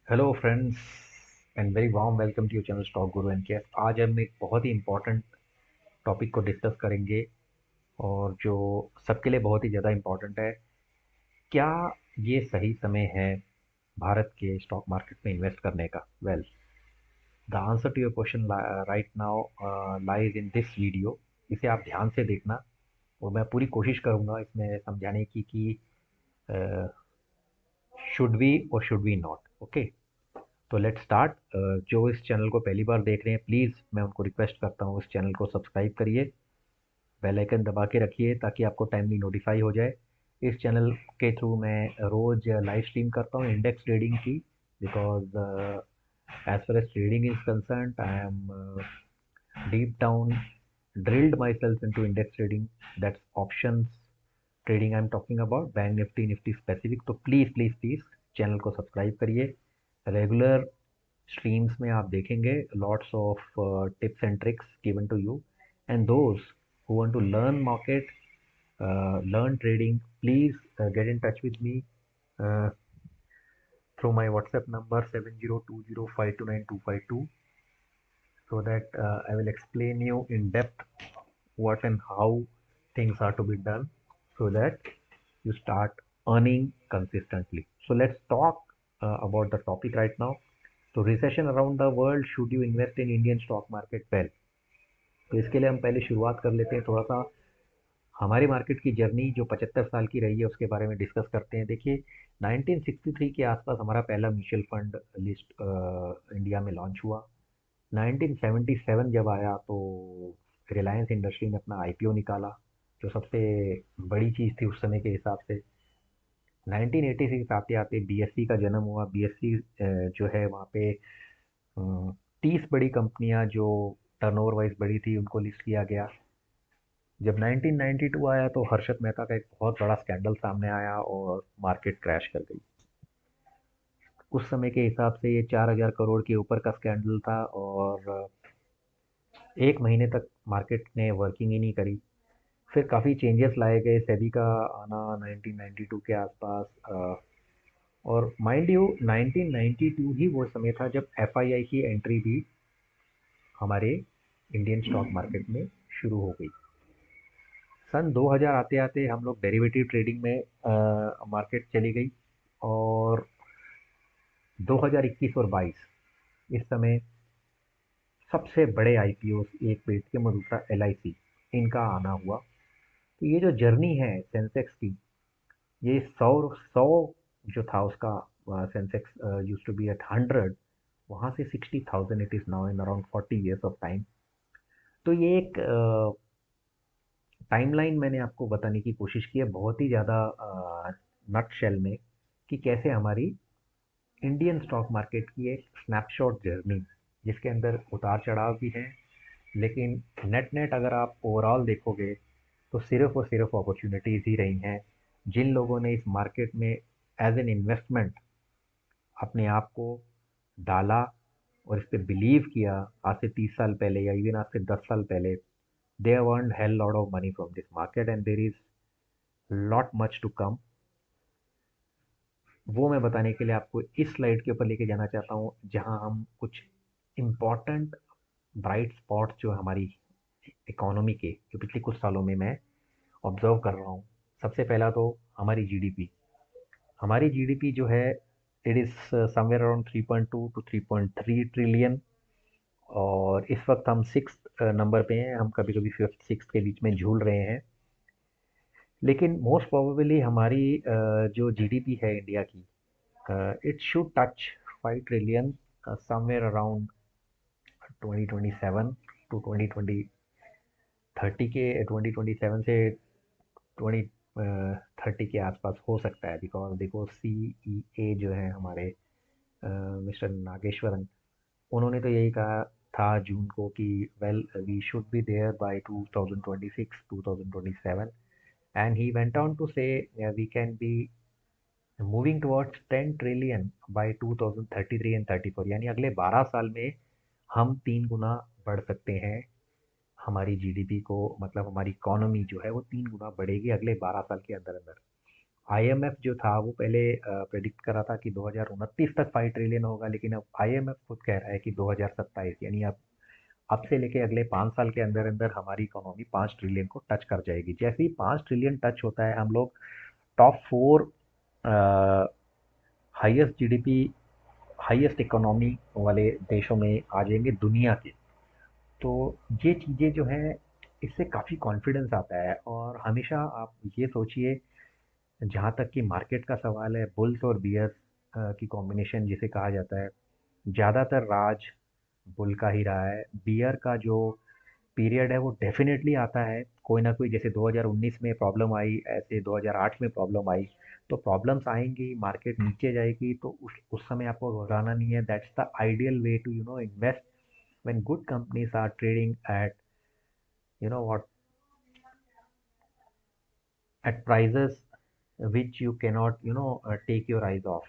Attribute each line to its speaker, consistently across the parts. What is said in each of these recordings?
Speaker 1: Hello friends and very warm welcome to your channel stock guru and KF. आज हम एक बहुत ही इम्पोर्टेंट टॉपिक को डिस्कस करेंगे और जो सबके लिए बहुत ही ज़्यादा इम्पोर्टेंट है। क्या ये सही समय है भारत के स्टॉक मार्केट में इन्वेस्ट करने का? Well, the answer to your question right now lies in this video. इसे आप ध्यान से देखना और मैं पूरी कोशिश करूँगा इसमें समझाने की कि शुड वी और शुड वी नॉट। ओके, तो लेट्स स्टार्ट। जो इस चैनल को पहली बार देख रहे हैं, प्लीज़ मैं उनको रिक्वेस्ट करता हूँ इस चैनल को सब्सक्राइब करिए, बेल आइकन दबा के रखिए ताकि आपको टाइमली नोटिफाई हो जाए। इस चैनल के थ्रू मैं रोज़ लाइव स्ट्रीम करता हूँ इंडेक्स ट्रेडिंग की, because as far as trading is concern I am deep down drilled myself into index trading. That's options trading I'm talking about, bank Nifty Nifty specific. तो please please please channel को subscribe करिए। Regular streams में आप देखेंगे lots of tips and tricks given to you, and those who want to learn market, learn trading, please get in touch with me uh, through my WhatsApp number 7020529252, so that I will explain you in depth what and how things are to be done, so that you start earning consistently. So let's talk about the topic right now. तो recession around the world, should you invest in Indian stock market? Well, तो इसके लिए हम पहले शुरुआत कर लेते हैं, थोड़ा सा हमारी मार्केट की जर्नी जो 75 साल की रही है उसके बारे में डिस्कस करते हैं। देखिए, 1963 के आसपास हमारा पहला म्यूचुअल फंड लिस्ट इंडिया में लॉन्च हुआ। 1977 जब आया तो रिलायंस इंडस्ट्री ने अपना आईपीओ निकाला, जो सबसे बड़ी चीज़ थी उस समय के हिसाब से। 1986 आते आते बीएससी का जन्म हुआ। बीएससी जो है वहाँ पे 30 बड़ी कंपनियां जो टर्नओवर वाइज बड़ी थी उनको लिस्ट किया गया। जब 1992 आया तो हर्षद मेहता का एक बहुत बड़ा स्कैंडल सामने आया और मार्केट क्रैश कर गई। उस समय के हिसाब से ये 4,000 करोड़ के ऊपर का स्कैंडल था और एक महीने तक मार्केट ने वर्किंग ही नहीं करी। फिर काफ़ी चेंजेस लाए गए, सेबी का आना 1992 के आसपास, और माइंड यू 1992 ही वो समय था जब एफआईआई की एंट्री भी हमारे इंडियन स्टॉक मार्केट में शुरू हो गई। सन 2000 आते आते हम लोग डेरिवेटिव ट्रेडिंग में मार्केट चली गई, और 2021 और 22 इस समय सबसे बड़े आईपीओ, एक पेट के दूसरा एलआईसी, इनका आना हुआ। तो ये जो जर्नी है सेंसेक्स की, ये सौ सौ जो था उसका, Sensex use to be at 100, वहाँ से 60,000 it is now in around 40 years of time. तो ये एक टाइमलाइन मैंने आपको बताने की कोशिश की है बहुत ही ज़्यादा नट शेल में, कि कैसे हमारी इंडियन स्टॉक मार्केट की एक स्नैपशॉट जर्नी, जिसके अंदर उतार चढ़ाव भी हैं, लेकिन नेट नेट अगर आप ओवरऑल देखोगे तो सिर्फ और सिर्फ अपॉर्चुनिटीज़ ही रही हैं। जिन लोगों ने इस मार्केट में एज एन इन्वेस्टमेंट अपने आप को डाला और इस पे बिलीव किया, आज से 30 साल पहले या इवन आज से 10 साल पहले, they have earned hell lot of money from this market and there is lot much to come। वो मैं बताने के लिए आपको इस स्लाइड के ऊपर लेके जाना चाहता हूँ, जहाँ हम कुछ इम्पॉर्टेंट ब्राइट स्पॉट्स जो हमारी इकोनॉमी के, जो पिछले कुछ सालों में मैं ऑब्जर्व कर रहा हूँ। सबसे पहला तो हमारी जीडीपी। हमारी जीडीपी जो है, it is somewhere around 3.2 to 3.3 trillion, और इस वक्त हम सिक्स नंबर पे हैं। हम कभी कभी फिफ्थ सिक्स के बीच में झूल रहे हैं, लेकिन मोस्ट प्रोबेबली हमारी जो जीडीपी है इंडिया की, it should touch 5 trillion somewhere around 2027 to 2030 के, 2027 से 2030 के आसपास हो सकता है। बिकॉज देखो, सी ई ए जो है हमारे मिस्टर नागेश्वरन, उन्होंने तो यही कहा था जून को कि well we should be there by 2026 2027, and he went on to say we can be moving towards 10 trillion by 2033 and 34, यानी अगले 12 साल में हम 3 गुना बढ़ सकते हैं। हमारी जीडीपी को, मतलब हमारी इकोनॉमी जो है वो 3 गुना बढ़ेगी अगले 12 साल के अंदर अंदर। आईएमएफ जो था वो पहले प्रेडिक्ट करा था कि 2029 तक 5 ट्रिलियन होगा, लेकिन अब आईएमएफ खुद कह रहा है कि 2027, यानी अब से लेके अगले 5 साल के अंदर अंदर हमारी इकोनॉमी 5 ट्रिलियन को टच कर जाएगी। जैसे ही 5 ट्रिलियन टच होता है, हम लोग top 4 highest GDP, highest economy वाले देशों में आ जाएंगे दुनिया के। तो ये चीज़ें जो हैं, इससे काफ़ी कॉन्फिडेंस आता है। और हमेशा आप ये सोचिए, जहाँ तक कि मार्केट का सवाल है, बुल्स और बियर्स की कॉम्बिनेशन जिसे कहा जाता है, ज़्यादातर राज बुल का ही रहा है। बियर का जो पीरियड है वो डेफिनेटली आता है कोई ना कोई, जैसे 2019 में प्रॉब्लम आई, ऐसे 2008 में प्रॉब्लम आई। तो प्रॉब्लम्स आएंगी, मार्केट नीचे जाएगी, तो उस समय आपको घबराना नहीं है। That's the ideal way to invest when good companies are trading at, you know what, at prices which you cannot take your eyes off.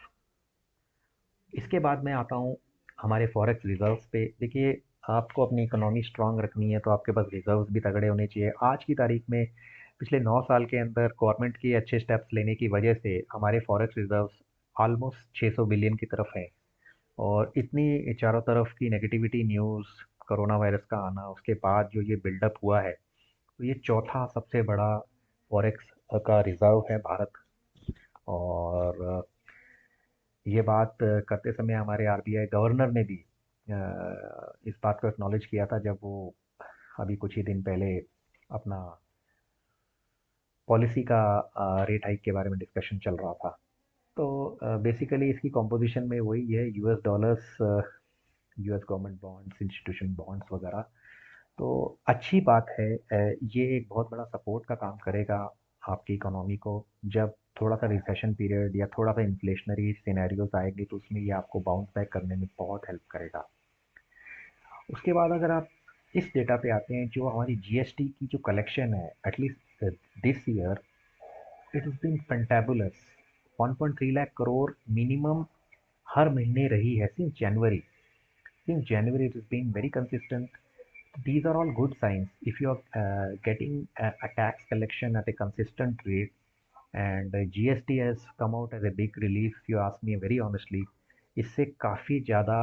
Speaker 1: इसके बाद मैं आता हूँ हमारे फॉरेक्स रिजर्व्स पे। देखिए, आपको अपनी इकोनॉमी स्ट्रांग रखनी है तो आपके पास रिजर्व्स भी तगड़े होने चाहिए। आज की तारीख में पिछले 9 साल के अंदर गवर्नमेंट के अच्छे स्टेप्स लेने की वजह से हमारे फॉरेक्स रिजर्व्स ऑलमोस्ट 600 बिलियन की तरफ हैं। और इतनी चारों तरफ की नेगेटिविटी न्यूज़, कोरोना वायरस का आना, उसके बाद जो ये बिल्डअप हुआ है, तो ये चौथा सबसे बड़ा फॉरेक्स का रिजर्व है भारत। और ये बात करते समय हमारे आरबीआई गवर्नर ने भी इस बात को एक्नॉलेज किया था, जब वो अभी कुछ ही दिन पहले अपना पॉलिसी का रेट हाइक के बारे में डिस्कशन चल रहा था। तो बेसिकली इसकी कॉम्पोजिशन में वही है, US dollars, US government bonds, institution bonds वगैरह। तो अच्छी बात है। ये एक बहुत बड़ा सपोर्ट का काम करेगा आपकी इकोनॉमी को। जब थोड़ा सा रिसेशन पीरियड या थोड़ा सा इन्फ्लेशनरी सिनेरियोज आएंगे, तो उसमें ये आपको बाउंस बैक करने में बहुत हेल्प करेगा। उसके बाद अगर आप इस डेटा पे आते हैं, जो हमारी जीएसटी की जो कलेक्शन है, at least this year it is been fantabulous. 1.3 lakh crore minimum हर महीने रही है since January. Since January, it has been very consistent. These are all good signs. If you are getting a tax collection at a consistent rate, and GST has come out as a big relief, if you ask me very honestly, इससे काफ़ी ज़्यादा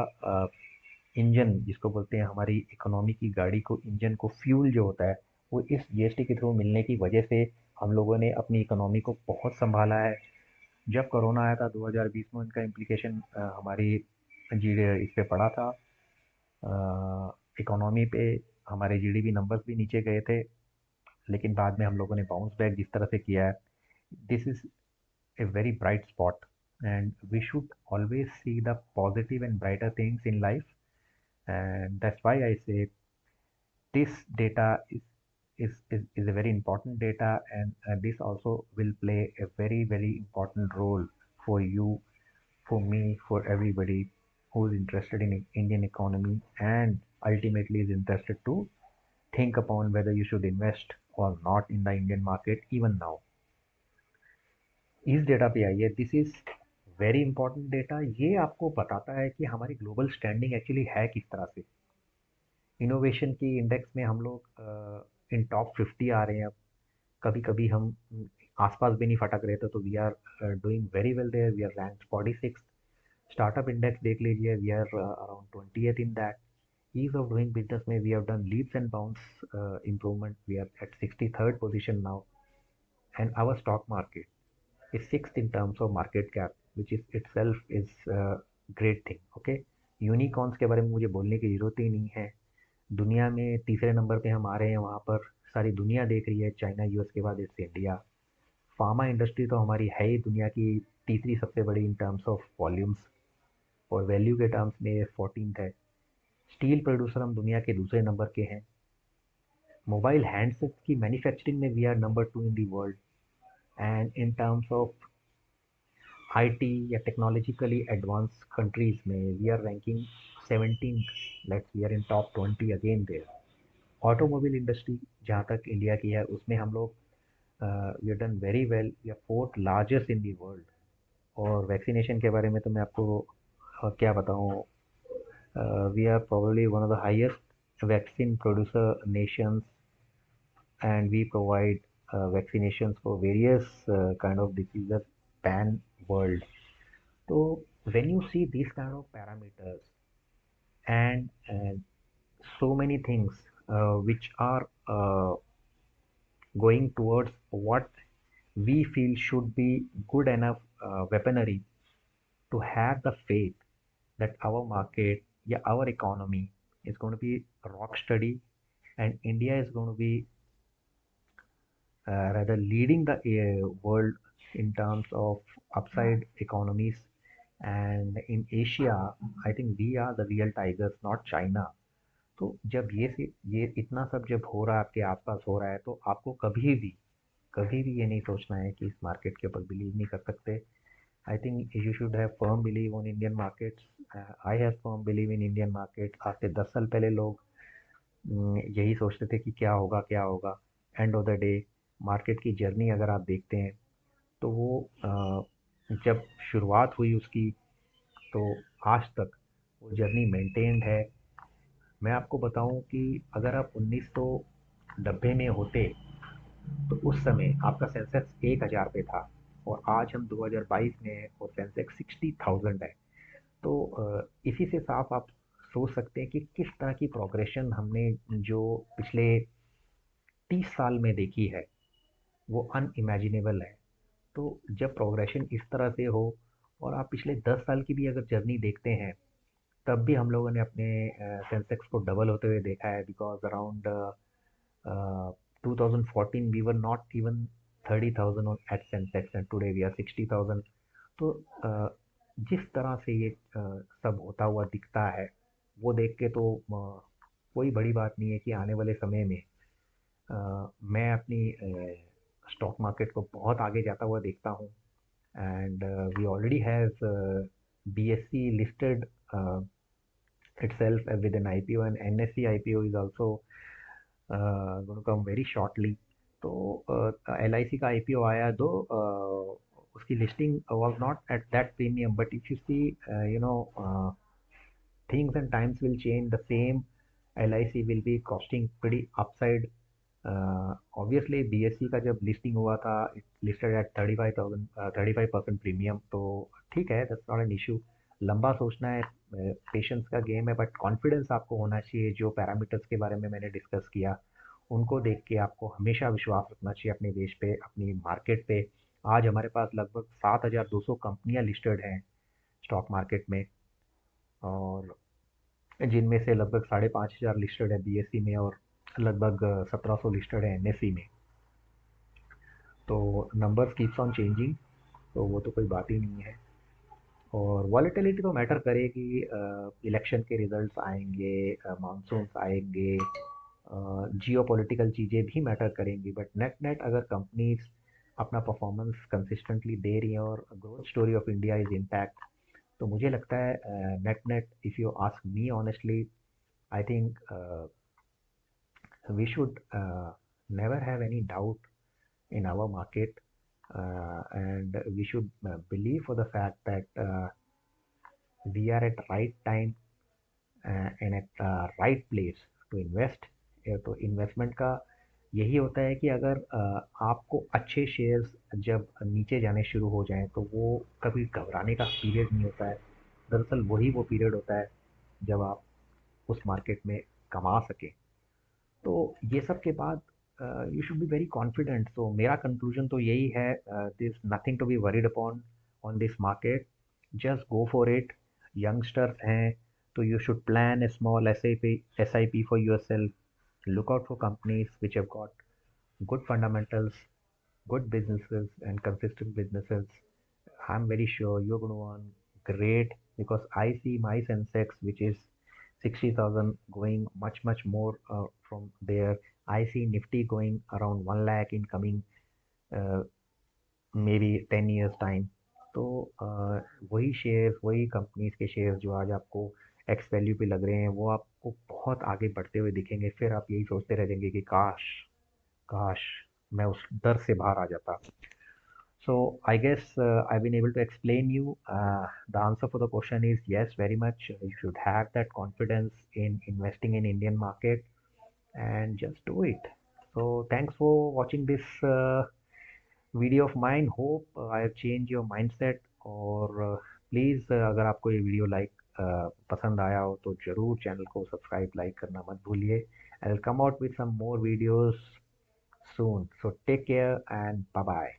Speaker 1: engine, जिसको बोलते हैं हमारी economy की गाड़ी को, इंजन को फ्यूल जो होता है, वो इस जीएसटी के थ्रू मिलने की वजह से हम लोगों ने अपनी इकोनॉमी को बहुत संभाला है। जब कोरोना आया था 2020 में, उनका इम्प्लीकेशन हमारी जी इस पे पड़ा था, इकोनॉमी पे। हमारे जीडीपी नंबर्स भी नीचे गए थे, लेकिन बाद में हम लोगों ने बाउंस बैक जिस तरह से किया है, this is a very bright spot. And we should always see the positive and brighter things in life, and that's why I say this data is a very important data. And this also will play a very, very important role for you, for me, for everybody who is interested in Indian economy and ultimately is interested to think upon whether you should invest or not in the Indian market even now. इस data पे आइए, this is very important data. ये आपको बताता है कि हमारी global standing actually है किस तरह से। इनोवेशन की इंडेक्स में हम लोग इन टॉप 50 आ रहे हैं अब। कभी कभी हम आसपास भी नहीं फटक रहे थे, तो we are doing very well there, we are rank 46। Startup index देख लीजिए, we are around 20th in that. Ease of doing business में we have done leaps and bounds improvement, we are at 63rd position now. And our stock market is sixth in terms of market cap, which is itself is a great thing. Okay, unicorns के बारे में मुझे बोलने की ज़रूरत ही नहीं है। दुनिया में तीसरे नंबर पे हम आ रहे हैं, वहाँ पर सारी दुनिया देख रही है। चाइना यूएस के बाद इट्स इंडिया। फार्मा इंडस्ट्री तो हमारी है ही दुनिया की तीसरी सबसे बड़ी इन टर्म्स ऑफ वॉल्यूम्स, और वैल्यू के टर्म्स में 14th है। स्टील प्रोड्यूसर हम दुनिया के दूसरे नंबर के हैं। मोबाइल हैंडसेट की मैन्युफैक्चरिंग में we are number 2 in the world. And in terms of IT या टेक्नोलॉजिकली एडवांस कंट्रीज में we are ranking 17। Let's we are in top 20 again there. Automobile industry जहाँ तक इंडिया की है, उसमें हम लोग we are done very well, we are fourth largest in the world. और वैक्सीनेशन के बारे में तो मैं आपको क्या बताऊँ, we are probably one of the highest vaccine producer nations, and we provide vaccinations for various kind of diseases pan world. So when you see these kind of parameters and so many things which are going towards what we feel should be good enough weaponry to have the faith that our market, yeah, our economy is going to be rock steady, and India is going to be rather leading the world in terms of upside economies. And in Asia, I think we are the real tigers, not China. तो जब ये इतना सब जब हो रहा है, आपके आसपास हो रहा है, तो आपको कभी भी ये नहीं सोचना है कि इस मार्केट के ऊपर बिलीव नहीं कर सकते. I think you should have firm believe on Indian markets. I have firm believe in Indian market. आज से 10 साल पहले लोग यही सोचते थे कि क्या होगा. End of the day market की जर्नी अगर आप देखते हैं तो वो जब शुरुआत हुई उसकी, तो आज तक वो जर्नी मेंटेन्ड है. मैं आपको बताऊं कि अगर आप 1990 में होते तो उस समय आपका सेंसेक्स 1000 पे था, और आज हम 2022 में हैं और सेंसेक्स 60,000 है. तो इसी से साफ आप सोच सकते हैं कि किस तरह की प्रोग्रेशन हमने जो पिछले 30 साल में देखी है वो अनइमेजिनेबल है. तो जब प्रोग्रेशन इस तरह से हो, और आप पिछले 10 साल की भी अगर जर्नी देखते हैं, तब भी हम लोगों ने अपने सेंसेक्स को डबल होते हुए देखा है. Because around 2014 we were not even 30,000 at Sensex, and today we are 60,000. तो जिस तरह से ये सब होता हुआ दिखता है, वो देख के तो कोई बड़ी बात नहीं है कि आने वाले समय में मैं अपनी स्टॉक मार्केट को बहुत आगे जाता हुआ देखता हूँ. And we already have BSE listed itself with an IPO, and NSE IPO is also going to come very shortly. तो LIC का IPO आया, दो उसकी listing was not at that premium, but if you see things and times will change, the same LIC will be costing pretty upside. Obviously BSE का जब listing हुआ था, it listed at 35% premium. तो ठीक है, दैट्स नॉट एन इशू. लंबा सोचना है, पेशेंस का गेम है, बट कॉन्फिडेंस आपको होना चाहिए. जो पैरामीटर्स के बारे में मैंने डिस्कस किया, उनको देख के आपको हमेशा विश्वास रखना चाहिए अपने देश पे, अपनी मार्केट पे. आज हमारे पास लगभग 7,200 कंपनियां लिस्टेड हैं स्टॉक मार्केट में, और जिनमें से लगभग 5,500 लिस्टेड है BSE में, और लगभग 1,700 लिस्टेड है NSE में. तो नंबर्स कीप्स ऑन चेंजिंग, तो वो तो कोई बात ही नहीं है. और वॉलेटिलिटी तो मैटर करेगी. इलेक्शन के रिजल्ट्स आएंगे, मानसून्स आएंगे, जियो पॉलिटिकल चीज़ें भी मैटर करेंगी. बट नेट नेट अगर कंपनीज अपना परफॉर्मेंस कंसिस्टेंटली दे रही हैं और growth story of India is intact, तो मुझे लगता है net net, if you ask me honestly, I think we should never have any doubt in our market, and we should believe for the fact that we are at right time and at right place to invest. तो investment का यही होता है कि अगर आपको अच्छे shares जब नीचे जाने शुरू हो जाएं, तो वो कभी घबराने का पीरियड नहीं होता है. दरअसल वही वो पीरियड होता है जब आप उस मार्केट में कमा सकें. तो ये सब के बाद you should be very confident. तो मेरा कंक्लूजन तो यही है, this nothing to be worried upon on this market. Just go for it. Youngsters हैं तो you should plan a small SIP for yourself. Look out for companies which have got good fundamentals, good businesses, and consistent businesses. I'm very sure you're going to earn great, because I see my Sensex, which is 60,000, going much more from there. I see Nifty going around 1 lakh in coming uh, maybe 10 years time. तो वही shares, वही companies के shares जो आज आपको x value पे लग रहे हैं, वो आपको बहुत आगे बढ़ते हुए दिखेंगे. फिर आप यही सोचते रह जाएंगे कि काश काश मैं उस डर से बाहर आ जाता. So I guess I've been able to explain you. The answer for the question is yes, very much. You should have that confidence in investing in Indian market and just do it. So thanks for watching this video of mine hope I have change your mindset. और please अगर आपको ये video पसंद आया हो तो ज़रूर channel को सब्सक्राइब लाइक करना मत भूलिए। I will come out with some more videos soon, so take care and bye bye.